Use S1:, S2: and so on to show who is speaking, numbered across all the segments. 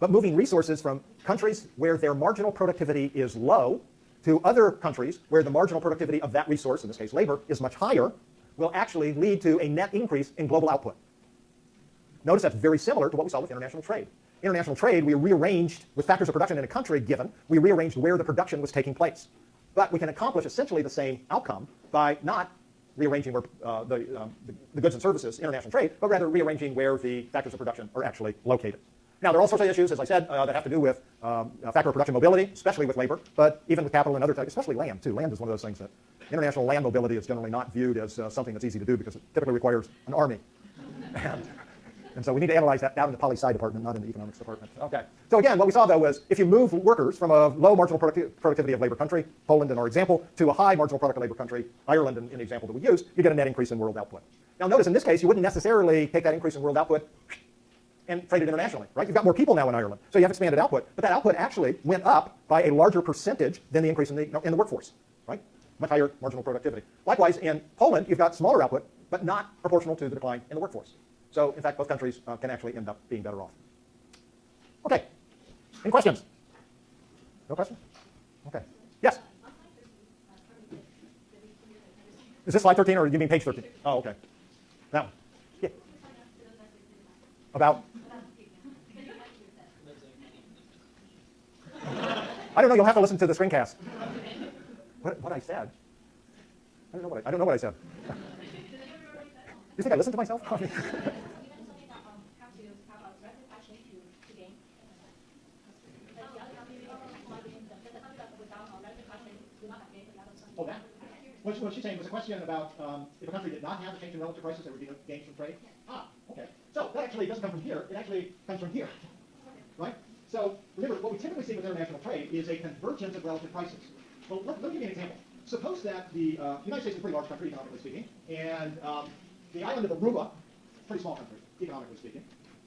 S1: but moving resources from countries where their marginal productivity is low to other countries where the marginal productivity of that resource, in this case labor, is much higher, will actually lead to a net increase in global output. Notice that's very similar to what we saw with international trade. International trade, we rearranged, with factors of production in a country given, we rearranged where the production was taking place. But we can accomplish essentially the same outcome by not rearranging where the goods and services, international trade, but rather rearranging where the factors of production are actually located. Now, there are all sorts of issues, as I said, that have to do with factor of production mobility, especially with labor, but even with capital and other types, especially land, too. Land is one of those things that international land mobility is generally not viewed as something that's easy to do because it typically requires an army. And so we need to analyze that down in the poli-sci department, not in the economics department. Okay. So again, what we saw, though, was if you move workers from a low marginal productivity of labor country, Poland in our example, to a high marginal product of labor country, Ireland in the example that we used, you get a net increase in world output. Now notice in this case, you wouldn't necessarily take that increase in world output and trade it internationally, right? You've got more people now in Ireland, so you have expanded output, but that output actually went up by a larger percentage than the increase in the workforce, right? Much higher marginal productivity. Likewise, in Poland, you've got smaller output, but not proportional to the decline in the workforce. So, in fact, both countries can actually end up being better off. Okay. Any questions? No questions? Okay. Yes? Is this slide 13 or do you mean page 13? Oh, okay. That one. Yeah. About? I don't know. You'll have to listen to the screencast. What I said? I don't know what I said. You think I listened to myself? Oh, that? What she's saying was a question about if a country did not have a change in relative prices, there would be no gains from trade. Ah, okay. So that actually doesn't come from here. It actually comes from here, right? So remember, what we typically see with international trade is a convergence of relative prices. Well, let me give you an example. Suppose that the United States is a pretty large country, economically speaking, and the island of Aruba, pretty small country, economically speaking.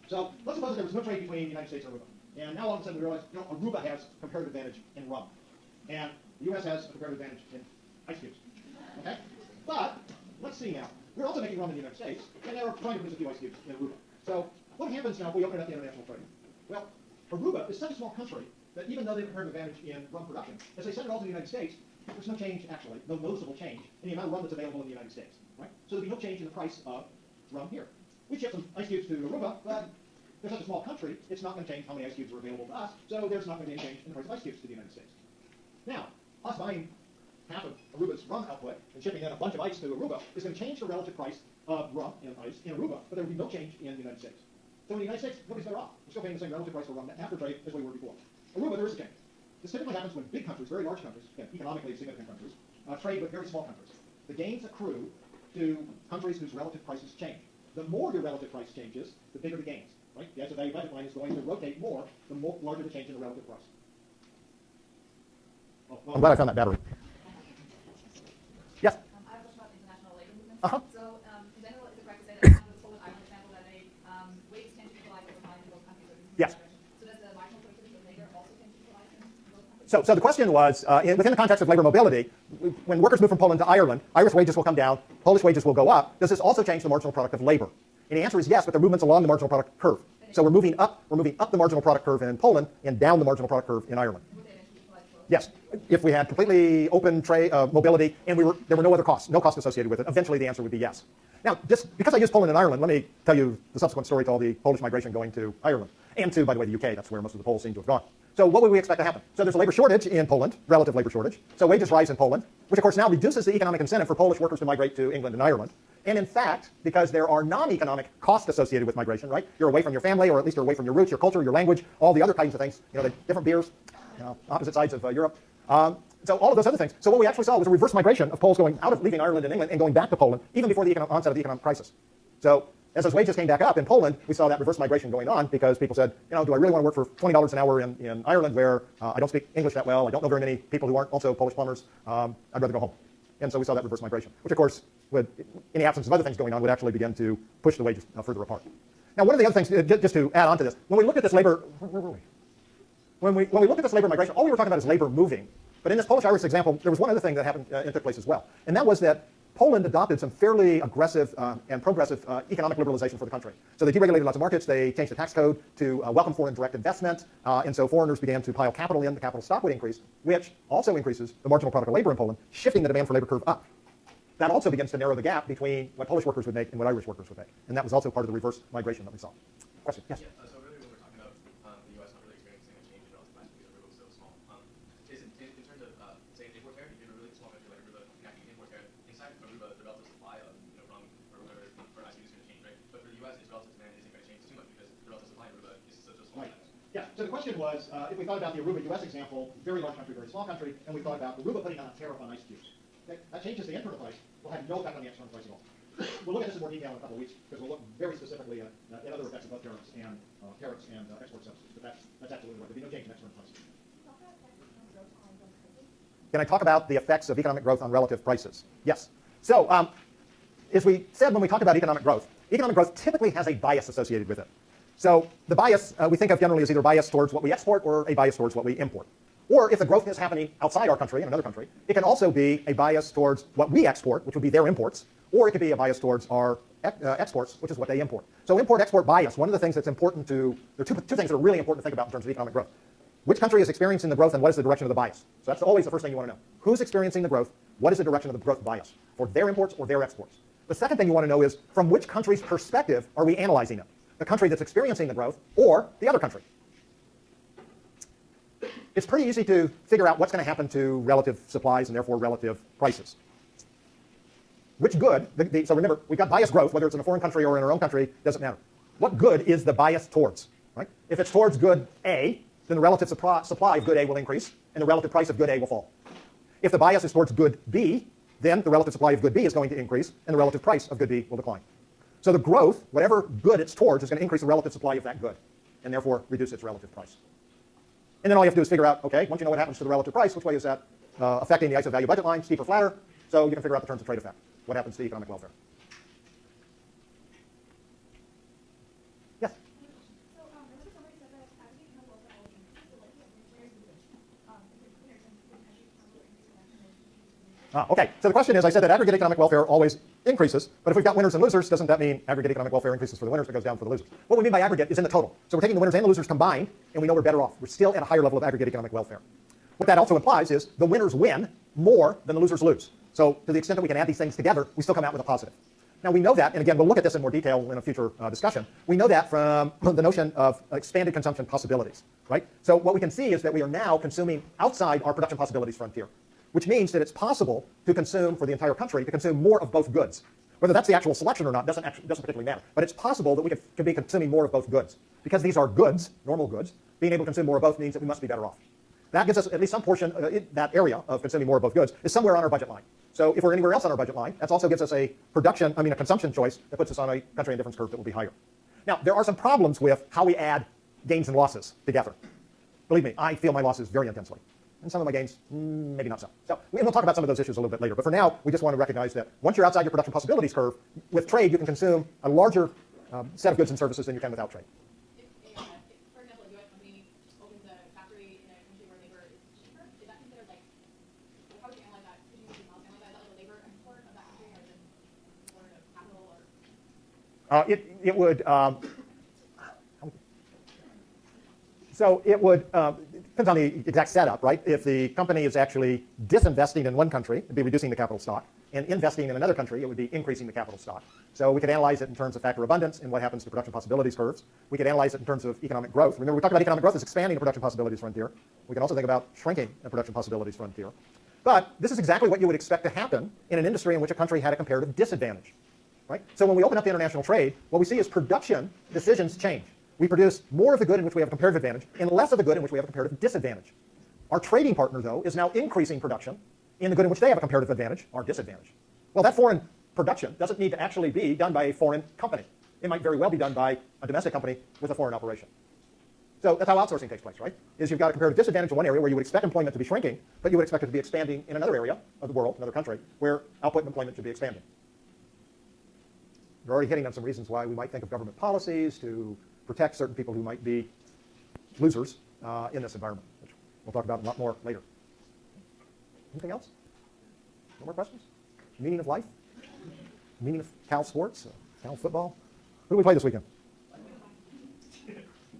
S1: So let's suppose there was no trade between the United States and Aruba. And now all of a sudden we realize, Aruba has comparative advantage in rum. And the U.S. has a comparative advantage in ice cubes. Okay? But let's see now. We're also making rum in the United States, and they're trying to produce a few ice cubes in Aruba. So what happens now if we open up the international trade? Well, Aruba is such a small country that even though they have a comparative advantage in rum production, as they send it all to the United States, there's no change, actually, no noticeable change in the amount of rum that's available in the United States. Right? So there'll be no change in the price of rum here. We ship some ice cubes to Aruba, but they're such a small country, it's not going to change how many ice cubes are available to us, so there's not going to be any change in the price of ice cubes to the United States. Now, us buying half of Aruba's rum output and shipping in a bunch of ice to Aruba is going to change the relative price of rum and ice in Aruba, but there will be no change in the United States. So in the United States, nobody's better off. We're still paying the same relative price for rum after trade as we were before. Aruba, there is a change. This typically happens when big countries, very large countries, economically significant countries, trade with very small countries. The gains accrue to countries whose relative prices change. The more your relative price changes, the bigger the gains. Right? The asset value budget line is going to rotate more, the larger the change in the relative price. Well, I'm glad I found that battery. Yes?
S2: I have a question about international labor movement.
S1: Uh-huh.
S2: So, in general, is it correct to say that with Poland, for example, that wages tend to equalize over time in both countries?
S1: Yes.
S2: So does the marginal productivity of labor also tend to equalize in both countries?
S1: So the question was, within the context of labor mobility, when workers move from Poland to Ireland, Irish wages will come down, Polish wages will go up. Does this also change the marginal product of labor? And the answer is yes, but they're movements along the marginal product curve. So we're moving up the marginal product curve in Poland and down the marginal product curve in Ireland. Yes, if we had completely open trade mobility and there were no other costs, no cost associated with it, eventually the answer would be yes. Now, just because I used Poland and Ireland, let me tell you the subsequent story to all the Polish migration going to Ireland, and to, by the way, the UK. That's where most of the Poles seem to have gone. So what would we expect to happen? So there's a labor shortage in Poland, relative labor shortage. So wages rise in Poland, which of course now reduces the economic incentive for Polish workers to migrate to England and Ireland. And in fact, because there are non-economic costs associated with migration, right? You're away from your family, or at least you're away from your roots, your culture, your language, all the other kinds of things, the different beers, opposite sides of Europe. So all of those other things. So what we actually saw was a reverse migration of Poles leaving Ireland and England and going back to Poland, even before the onset of the economic crisis. So as those wages came back up in Poland, we saw that reverse migration going on because people said, do I really want to work for $20 an hour in Ireland where I don't speak English that well, I don't know very many people who aren't also Polish plumbers, I'd rather go home. And so we saw that reverse migration, which of course, in the absence of other things going on, would actually begin to push the wages further apart. Now, one of the other things, just to add on to this, when we look at this labor, when we look at this labor migration, all we were talking about is labor moving. But in this Polish-Irish example, there was one other thing that happened and took place as well. And that was that Poland adopted some fairly aggressive and progressive economic liberalization for the country. So they deregulated lots of markets, they changed the tax code to welcome foreign direct investment, and so foreigners began to pile capital in, the capital stock would increase, which also increases the marginal product of labor in Poland, shifting the demand for labor curve up. That also begins to narrow the gap between what Polish workers would make and what Irish workers would make. And that was also part of the reverse migration that we saw. Question? Yes?
S3: Yeah, so really when we're talking about the U.S. not really experiencing a change in relative price because Aruba was so small, is in terms of, say, an import tariff, if you're a really small country like Aruba enacting an import tariff, inside Aruba, the relative supply of rum or whatever for ICU is going to change, right? But for the U.S., its relative demand isn't going to change too much because the relative supply in Aruba is such a small
S1: Right. Yeah, so the question was, if we thought about the Aruba US example, very large country, very small country, and we thought about Aruba putting on a tariff on ice cubes. Okay? That changes the internal price, will have no effect on the external price at all. We'll look at this in more detail in a couple of weeks, because we'll look very specifically at other effects of both tariffs and export subsidies, but that's absolutely right. There'll be no change in external prices. Can I talk about the effects of economic growth on relative prices? Yes. So, as we said when we talked about economic growth typically has a bias associated with it. So the bias we think of generally as either bias towards what we export or a bias towards what we import. Or if the growth is happening outside our country, in another country, it can also be a bias towards what we export, which would be their imports, or it could be a bias towards our exports, which is what they import. So import-export bias, one of the things that's important to, there are two things that are really important to think about in terms of economic growth. Which country is experiencing the growth and what is the direction of the bias? So that's always the first thing you want to know. Who's experiencing the growth? What is the direction of the growth bias for their imports or their exports? The second thing you want to know is from which country's perspective are we analyzing it? The country that's experiencing the growth or the other country? It's pretty easy to figure out what's going to happen to relative supplies and therefore relative prices. Which good, so remember, we've got bias growth, whether it's in a foreign country or in our own country, doesn't matter. What good is the bias towards? Right? If it's towards good A, then the relative supply of good A will increase and the relative price of good A will fall. If the bias is towards good B, then the relative supply of good B is going to increase and the relative price of good B will decline. So the growth, whatever good it's towards, is going to increase the relative supply of that good and therefore reduce its relative price. And then all you have to do is figure out, okay, once you know what happens to the relative price, which way is that affecting the ISO value budget line, steep or flatter, so you can figure out the terms of trade effect. What happens to economic welfare? Yes?
S2: So, remember somebody said that as we become more developing, the likelihood of winners and losers, winners and countries become more increasing.
S1: Okay, so the question is, I said that aggregate economic welfare always increases, but if we've got winners and losers, doesn't that mean aggregate economic welfare increases for the winners but goes down for the losers? What we mean by aggregate is in the total. So we're taking the winners and the losers combined, and we know we're better off. We're still at a higher level of aggregate economic welfare. What that also implies is the winners win more than the losers lose. So to the extent that we can add these things together, we still come out with a positive. Now we know that, and again, we'll look at this in more detail in a future discussion. We know that from the notion of expanded consumption possibilities, right? So what we can see is that we are now consuming outside our production possibilities frontier, which means that it's possible to consume, for the entire country, to consume more of both goods. Whether that's the actual selection or not doesn't particularly matter, but it's possible that we could be consuming more of both goods. Because these are goods, normal goods, being able to consume more of both means that we must be better off. That gives us at least some portion, that area of consuming more of both goods is somewhere on our budget line. So if we're anywhere else on our budget line, that also gives us a consumption choice that puts us on a country indifference curve that will be higher. Now, there are some problems with how we add gains and losses together. Believe me, I feel my losses very intensely. And some of my gains, maybe not so. So we'll talk about some of those issues a little bit later. But for now, we just want to recognize that once you're outside your production possibilities curve, with trade, you can consume a larger set of goods and services than you can without trade.
S2: For example, a U.S. company opens a factory in a country where labor is cheaper, is that considered like, how would you analyze that? Could you analyze that? Is that like a labor import of that country or is it import of capital or?
S1: It would, so it would, depends on the exact setup, right? If the company is actually disinvesting in one country, it'd be reducing the capital stock, and investing in another country, it would be increasing the capital stock. So we could analyze it in terms of factor abundance and what happens to production possibilities curves. We could analyze it in terms of economic growth. Remember, we talked about economic growth as expanding the production possibilities frontier. We can also think about shrinking the production possibilities frontier. But this is exactly what you would expect to happen in an industry in which a country had a comparative disadvantage, right? So when we open up to international trade, what we see is production decisions change. We produce more of the good in which we have a comparative advantage and less of the good in which we have a comparative disadvantage. Our trading partner, though, is now increasing production in the good in which they have a comparative advantage, our disadvantage. Well, that foreign production doesn't need to actually be done by a foreign company. It might very well be done by a domestic company with a foreign operation. So that's how outsourcing takes place, right? Is you've got a comparative disadvantage in one area where you would expect employment to be shrinking, but you would expect it to be expanding in another area of the world, another country, where output and employment should be expanding. We're already hitting on some reasons why we might think of government policies to protect certain people who might be losers in this environment, which we'll talk about a lot more later. Anything else? No more questions? Meaning of life? meaning of Cal sports, Cal football. Who do we play this weekend?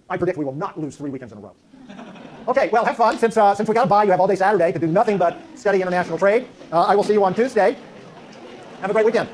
S1: I predict we will not lose 3 weekends in a row. Okay, well, have fun. Since we got a bye, you have all day Saturday to do nothing but study international trade. I will see you on Tuesday. Have a great weekend.